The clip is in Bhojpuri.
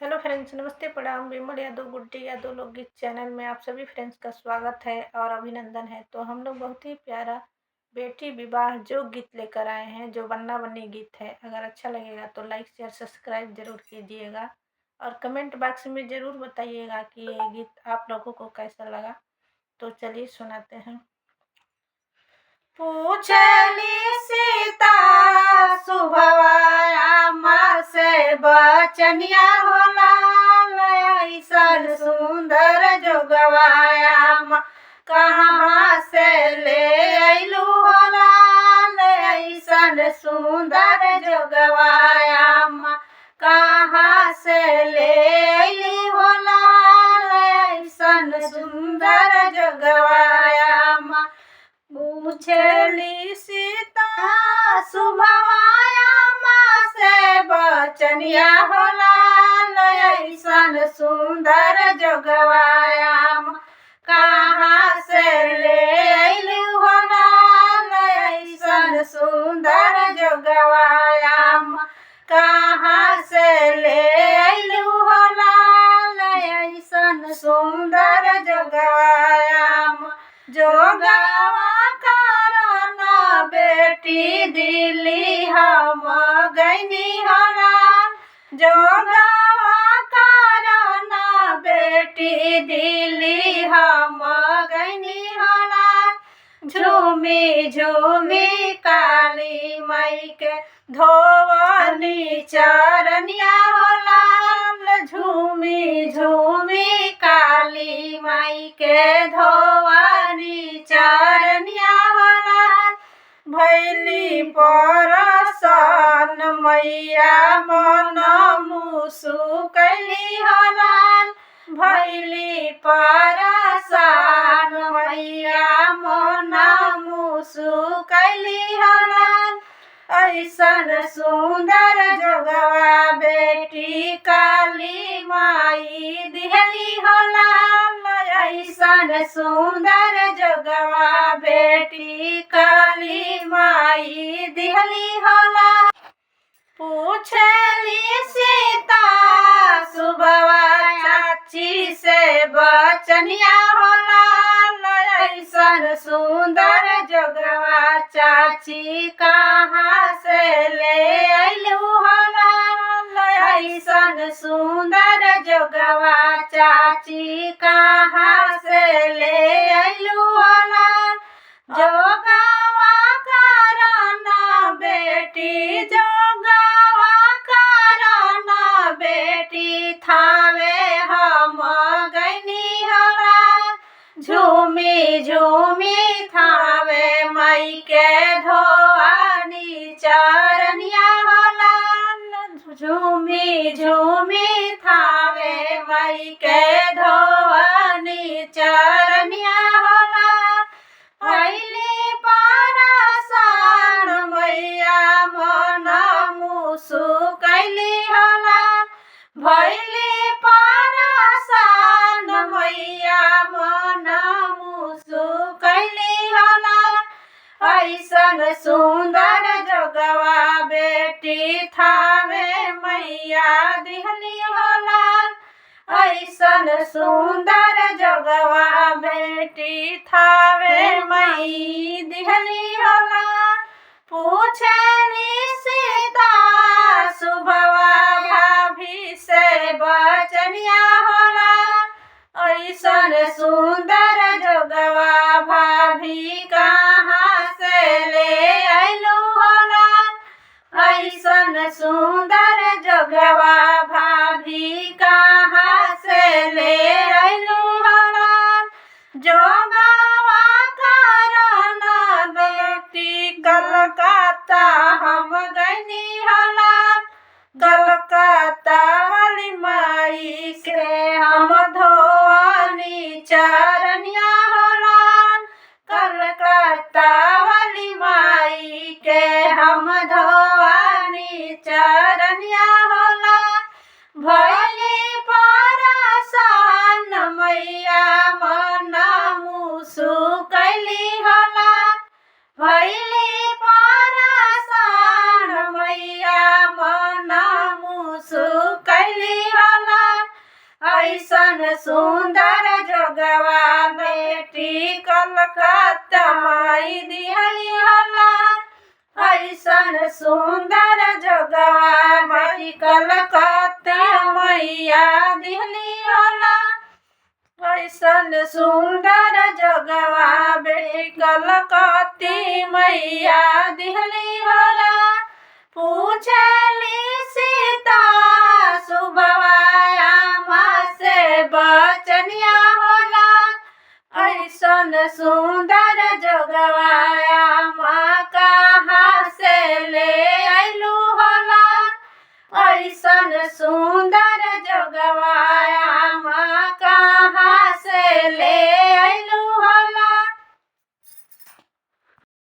हेलो फ्रेंड्स, नमस्ते, प्रणाम। विमल यादव, गुड्डी यादव लोकगीत चैनल में आप सभी फ्रेंड्स का स्वागत है और अभिनंदन है। तो हम लोग बहुत ही प्यारा बेटी विवाह जो गीत लेकर आए हैं, जो बन्ना बन्नी गीत है। अगर अच्छा लगेगा तो लाइक शेयर सब्सक्राइब जरूर कीजिएगा और कमेंट बॉक्स में ज़रूर बताइएगा कि ये गीत आप लोगों को कैसा लगा। तो चलिए सुनाते हैं। पूछली सीता सुभवाया माँ से बचनिया होला, ऐसन सुंदर जोगवाया माँ कहाँ से ले अइलू होला, ऐसन सुंदर जोगवाया माँ कहाँ से ले अइली होला, ऐसन सुंदर जोगवाया माँ। पूछली सीता सुभवाया माँ से बचनिया होला, ऐसन सुंदर जोगवाया माँ कहाँ से ले अइली होला, ऐसन सुंदर जोगवाया माँ कहाँ से ले अइली होला, ऐसन सुंदर जोगवाया माँ। जोगवा कारण बेटी दिली हम गईनी होला, जोगवा कारण बेटी दिली हम गईनी होला। झूमी झूमी काली माई के धोवनी चरनिया होला, झूमी झूमी काली माई के धोवनी चरनिया होला। भैली परसन मैया मन मुसुकैली होला, भैली परसन मैया मन मुसुकैली होला। ऐसन सुंदर जोगवा बेटी काली माई दिहली होला, ऐसन सुंदर जोगवा बेटी काली माई दिहली होला। पूछली सीता सुबवा चाची से बचनिया होला, ऐसन सुंदर जोगवा चाची कहाँ से ले अइलू होला, ऐसन सुंदर जोगवा चाची कहाँ से ले अइलू होला। जोगवा कारण बेटी, जोगवा कारण बेटी थावे हम गईनी होला, झूमी झूमी थावे माई के धोवनी चरनिया होला, झूमी झूमी थावे माई के धोवनी चरनिया होला। भैली परसन मैया मन मुसुकैली होला, भैली परसन मैया मन मुसुकैली होला। ऐसन सुंदर जोगवा बेटी थावे मैया दिहली होला, ऐसन सुंदर जोगवा बेटी थावे मई दिहली होला। पूछली सीता सुभवा भाभी से बचनिया होला, ऐसन सुंदर जोगवा भाभी कहाँ से ले अइलू होला, ऐसन सुंदर जोगवा भाभी कहाँ से ले अइलू होला। जोगवा कारण बेटी कलकत्ता हम गईनी होला, कलकत्ता वाली माई के हम धोवनी चरनिया होला, कलकत्ता वाली माई के हम धोवनी चरनिया होला। ऐसन सुंदर जोगवा बेटी कलकत्ता माई दिहली होला। ऐसन सुंदर जोगवा बेटी कलकत्ता मैया दिहली होला। ऐसन सुंदर जोगवा बेटी कलकत्ती मैया दिहली होला। पूछली सीता सुबवाया माँ से बचनिया होला। ऐसन सुंदर